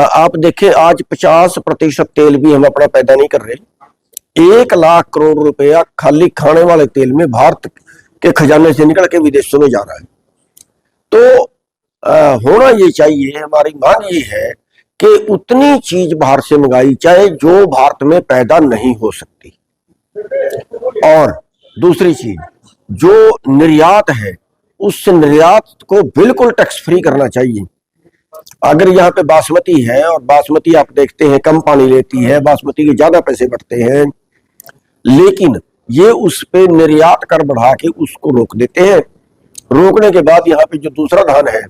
आप देखें आज 50% तेल भी हम अपना पैदा नहीं कर रहे। 1 लाख करोड़ रुपया खाली खाने वाले तेल में भारत के खजाने से निकल के विदेशों में जा रहा है। तो होना ये चाहिए, हमारी मांग ये है कि उतनी चीज बाहर से मंगाई जाए जो भारत में पैदा नहीं हो सकती। और दूसरी चीज, जो निर्यात है उस निर्यात को बिल्कुल टैक्स फ्री करना चाहिए। अगर यहाँ पे बासमती है और बासमती आप देखते हैं कम पानी लेती है, बासमती के ज्यादा पैसे बढ़ते हैं, लेकिन ये उस पे निर्यात कर बढ़ा के उसको रोक देते हैं। रोकने के बाद यहाँ पे जो दूसरा धान है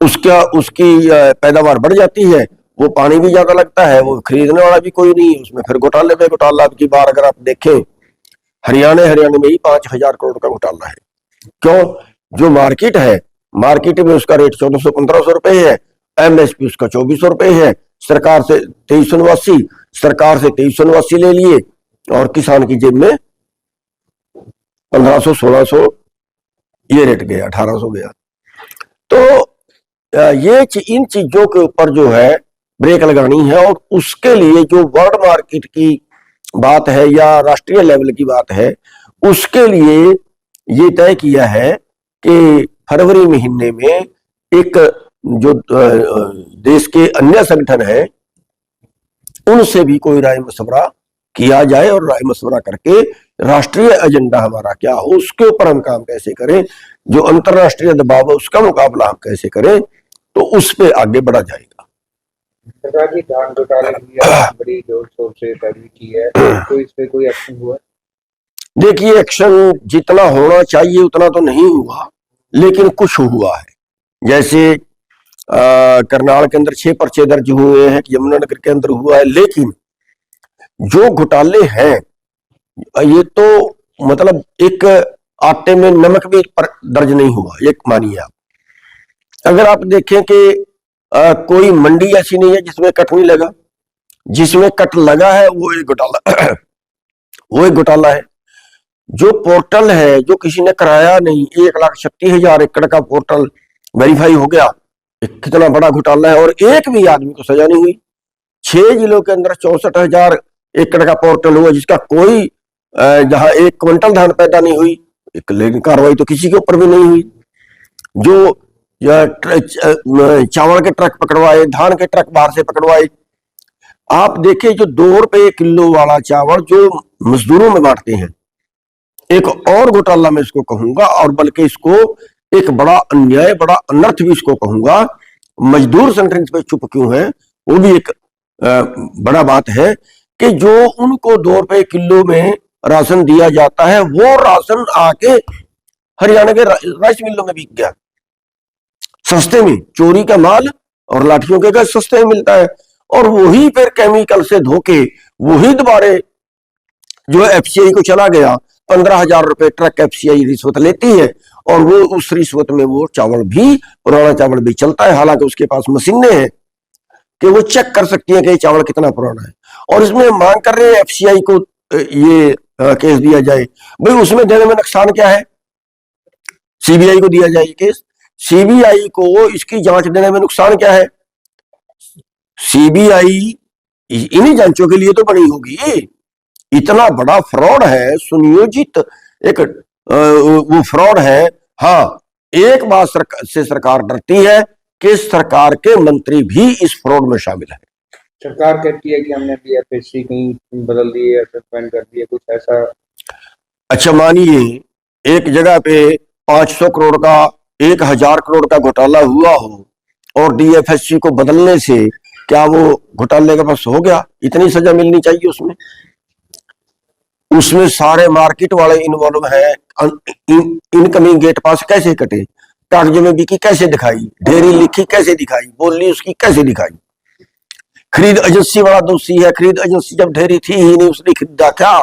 उसकी पैदावार बढ़ जाती है, वो पानी भी ज्यादा लगता है, वो खरीदने वाला भी कोई नहीं है, उसमें फिर घोटाले पे घोटाला। अब की बार अगर आप देखें हरियाणा में ही 5,000 करोड़ का घोटाला है। क्यों? जो मार्केट है, मार्केट में उसका रेट 1400-1500 रुपए है, एमएसपी उसका 2400 रुपए है, सरकार से 2389, सरकार से 2389 ले लिए और किसान की जेब में 1500-1600 ये रेट गया, 1800 गया। तो ये इन चीजों के ऊपर जो है ब्रेक लगानी है। और उसके लिए जो वर्ल्ड मार्केट की बात है या राष्ट्रीय लेवल की बात है, उसके लिए ये तय किया है कि फरवरी महीने में एक जो देश के अन्य संगठन है उनसे भी कोई राय मशवरा किया जाए और राय मशवरा करके राष्ट्रीय एजेंडा हमारा क्या हो, उसके ऊपर हम काम कैसे करें, जो अंतरराष्ट्रीय दबाव है उसका मुकाबला हम कैसे करें, तो उस पे आगे बढ़ा जाएगा। सरकार की धान घोटाले की बड़ी जोर शोर से पैरवी की है, तो इस पे कोई एक्शन हुआ? देखिए, एक्शन जितना होना चाहिए उतना तो नहीं हुआ, लेकिन कुछ हुआ है। जैसे करनाल के अंदर 6 पर्चे दर्ज हुए हैं, यमुनानगर के अंदर हुआ है, लेकिन जो घोटाले हैं ये तो मतलब एक आटे में नमक भी दर्ज नहीं हुआ, ये मानिए आप। अगर आप देखें कि कोई मंडी ऐसी नहीं है जिसमें कट नहीं लगा, जिसमें कट लगा है वो एक घोटाला वो एक घोटाला है। जो पोर्टल है जो किसी ने कराया नहीं, 1,36,000 एकड़ का पोर्टल वेरीफाई हो गया, कितना बड़ा घोटाला है। और एक भी आदमी को सजा नहीं हुई। 6 जिलों के अंदर 64,000 एकड़ का पोर्टल हुआ जिसका कोई जहां 1 क्विंटल धान पैदा नहीं हुई, लेकिन कार्रवाई तो किसी के ऊपर भी नहीं हुई। जो चावल के ट्रक पकड़वाए, धान के ट्रक बाहर से पकड़वाए। आप देखें जो 2 रुपए किलो वाला चावल जो मजदूरों में बांटते हैं, एक और घोटाला मैं इसको कहूंगा, और बल्कि इसको एक बड़ा अन्याय, बड़ा अनर्थ भी इसको कहूंगा। मजदूर संगठन पे चुप क्यों है, वो भी एक बड़ा बात है कि जो उनको 2 रुपए किलो में राशन दिया जाता है, वो राशन आके हरियाणा के राइस मिलों में बिक गया सस्ते में। चोरी का माल और लाठियों के गज सस्ते में मिलता है, और वही फिर केमिकल से धोके वही दोबारे जो एफसीआई को चला गया। 15,000 रुपए ट्रक एफसीआई रिश्वत लेती है, और वो उस रिश्वत में वो चावल भी, पुराना चावल भी चलता है। हालांकि उसके पास मशीनें हैं कि वो चेक कर सकती है कि ये चावल कितना पुराना है। और इसमें मांग कर रहे हैं एफसीआई को ये केस दिया जाए। भाई उसमें देने में नुकसान क्या है? सीबीआई को दिया जाए केस। सीबीआई को इसकी जांच देने में नुकसान क्या है? सीबीआई इन्हीं जांचों के लिए तो बनी होगी। इतना बड़ा फ्रॉड है, सुनियोजित एक वो फ्रॉड है। हाँ, एक बात से सरकार डरती है कि सरकार के मंत्री भी इस फ्रॉड में शामिल है। सरकार कहती है कि हमने बीएफएससी कहीं बदल दी है, सस्पेंड कर दी है, कुछ ऐसा। अच्छा, मानिए एक जगह पे 500 करोड़ का, 1,000 करोड़ का घोटाला हुआ हो और डीएफएससी को बदलने से क्या वो घोटाले का बस हो गया? इतनी सजा मिलनी चाहिए उसमें। उसमें सारे मार्केट वाले इन्वॉल्व है। इनकमिंग गेट पास कैसे कटे, कागज में बिकी कैसे दिखाई, ढेरी लिखी कैसे दिखाई, बोली उसकी कैसे दिखाई। खरीद एजेंसी वाला दोषी है। खरीद एजेंसी जब ढेरी थी ही नहीं, उसने खरीदा क्या?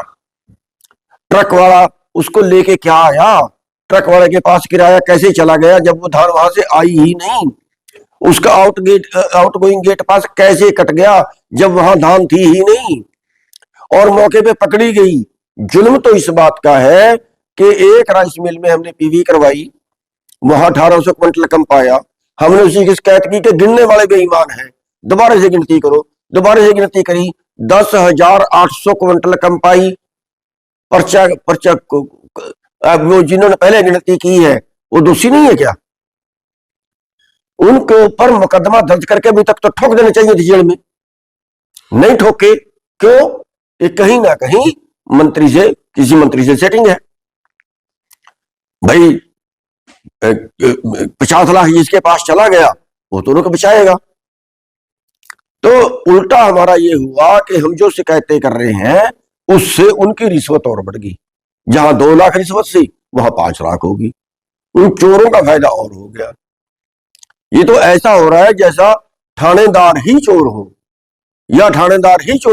ट्रक वाला उसको लेके क्या आया? ट्रक वाले के पास किराया कैसे चला गया जब वो धान वहां से आई ही नहीं? उसका आउट गोइंग गेट पास कैसे कट गया जब वहां धान थी ही नहीं? और मौके पे पकड़ी गई। जुल्म तो इस बात का है कि एक राइस मिल में हमने पीवी करवाई, वहां 1800 क्विंटल कम पाया। हमने उसी की शिकायत की कि गिनने वाले बेईमान हैं, दोबारा से गिनती करो, दोबारा से गिनती करी, 10,800 क्विंटल कम पाई। पर्चा पर्चा वो जिन्होंने पहले गिनती की है वो दोषी नहीं है क्या? उनके ऊपर मुकदमा दर्ज करके अभी तक तो ठोक देने चाहिए थी जेल में, नहीं ठोके। क्यों? ये कहीं ना कहीं मंत्री से, किसी मंत्री से सेटिंग है भाई। 50 लाख जिसके पास चला गया वो तो उनको बचाएगा। तो उल्टा हमारा ये हुआ कि हम जो शिकायतें कर रहे हैं उससे उनकी रिश्वत और बढ़ गई। जहां 2 लाख रिश्वत थी वहां 5 लाख होगी। उन चोरों का फायदा और हो गया। ये तो ऐसा हो रहा है जैसा थानेदार ही चोर हो या थानेदार ही चोर